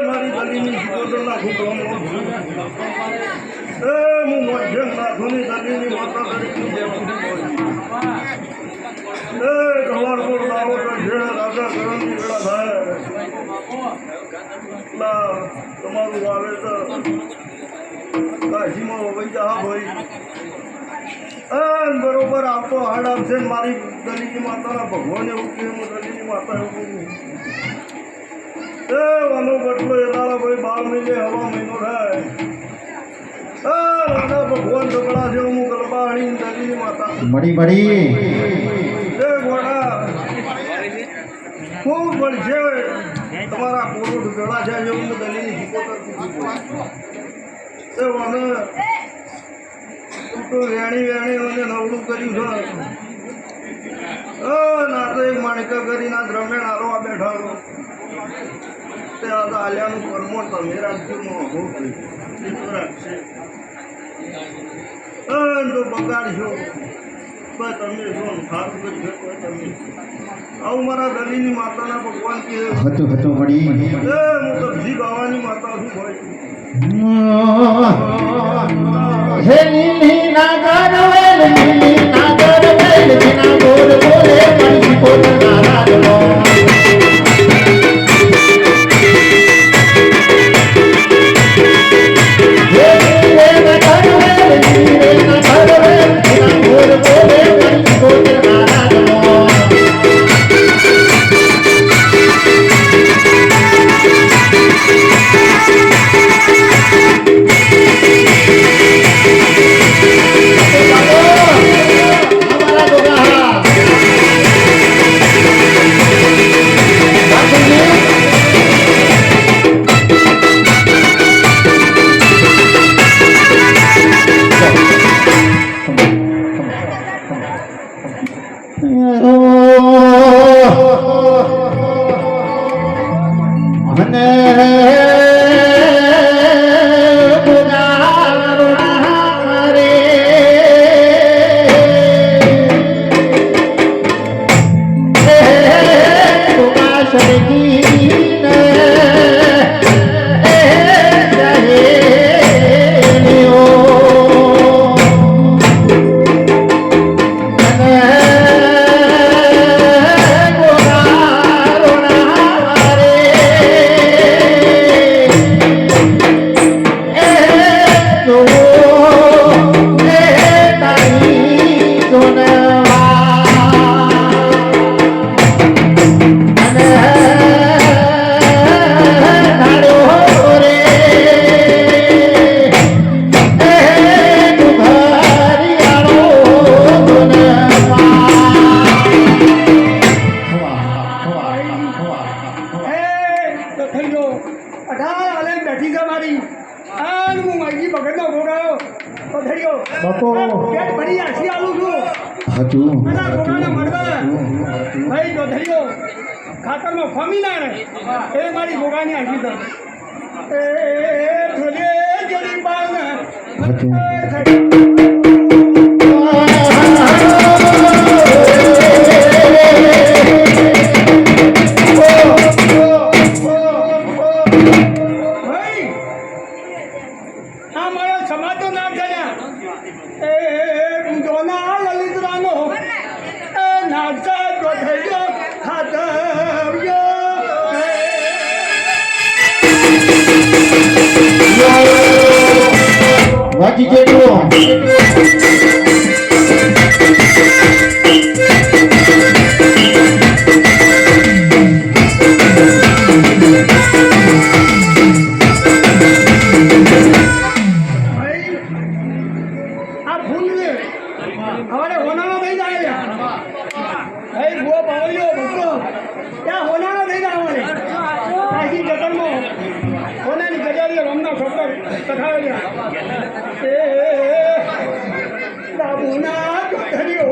મારી ગલીની શિકોતર નાખું તો હું મધ્યમ નાખુની ગલીની માતા તરીકે દેવું કવારપુર લાવો તો જે રાજા કરણની વેળા થાય તમારું વાવેતર કાશીમાં વૈજા ભાઈ બરોબર આપતો હાડ આપશે મારી ગલીની માતાના ભગવાને એવું કે હું ગલીની માતા એવું વાનો બટલો એ દાડા ભાઈ 12 મહિને હવા મહિનો થાય રાજા ભગવાન ઢગલા છે હું ગરબાણી ગલીની માતા મળી એ ગોડા ખૂબ મળશે તમારા પોરો ઢગલા છે એવું હું ગલીની શિકોતર કીધું એ વાને તો વેણી અને નવડું કર્યું છે ના તો એક માણિકા કરીને દ્રમેણ આરો આ બેઠા તે આ તો આલ્યાનું પરમો તમે રાજ્યમાં બહુ રાખશે તો બગાડશો પણ તમે જો સારું કરી શકો તમે આવું મારા ગલીની માતાના ભગવાન કે હતું મળી હું સબ્જી ગાવાની માતા છું ભાઈ હે લીલી નાગર વેલ બિના બોલ બોલે મણી કોટ નારાજનો હે લીલી નાગર વેલ બિના બોલ બોલે મણી કોટ નારાજનો ખાતરમાં ફમી ના રહે એ મારી ગોગાની આખી દે થોડે જડી બાળ મારા સમાજ નામ જાણ્યા એ દોના લલિતરાનો નાચા ગોઠવ્યો વાજી જેટલો हमारे होना नहीं जाएगा भाई वो बावलियो भक्तो क्या होना नहीं जा हमारे ऐसी जतन में होना नहीं गजारिया रमना ठोकर तखाया ए बाबूना धरियो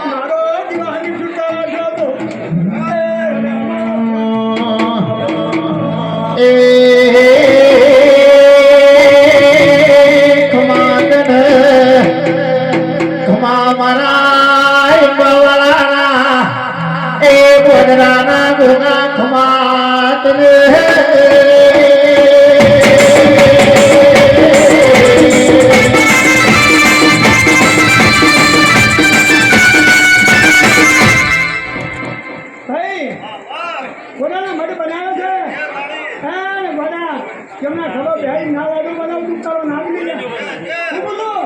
मारो दीवानी छुटा जो तो ए મારા બવલાના એ બોદરાના ગોગા ખમાત ને ભાઈ કોનાનો મઢ બનાવ્યો છે હા ને બધા કેમના ખરો બેહી ના લાડુ બનાવું તારો નામ નહીં હું બોલું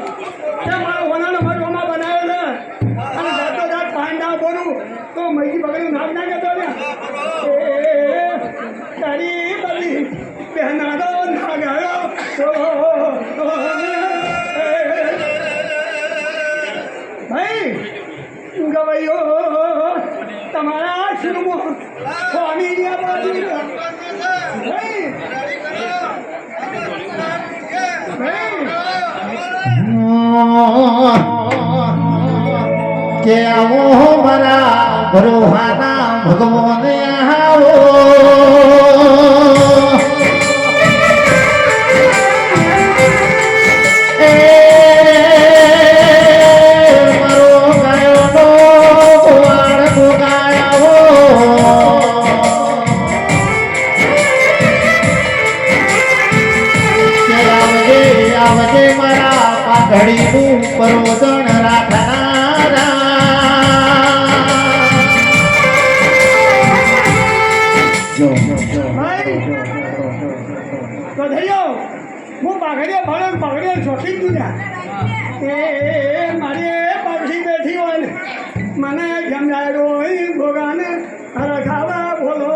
તે મારો હોનાનો મઢ ઓમાં બનાવ્યો છે અને જાતો જાત પાણી ના બોલું તો મૈજી બગડ્યું નામ ના કહેતો ને તારી બધી બહેનાનો ના ગયો ભાઈ ગવાયો તમારા આશ્રમો સ્વામી ભાઈ કે આવો મારા ભરોહાના ભગવાન આવો ઘડીનું પરોદણ રાખનારા તો થયો હું પાઘડીએ ભણો પાઘડીએ શોખીન દીધા એ મારી પાઘડી બેઠી હોય ને મને જમનારો ભોગાને ખાવા બોલો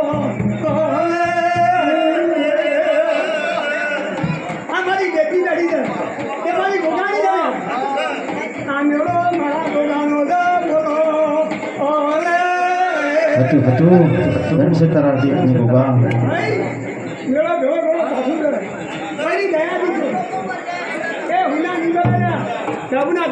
આ મારી બેટી બેઠી છે એ મારી ભોગાની છે આ મેળો મારા ભોગાનો બોલો ઓલે હતું ધનસે તારા દીકરી ભોગા ભાઈ મેળો ભેળો ભેળો પાછું કરે મારી દયાથી છે એ હુના નીકળ્યા પ્રભુના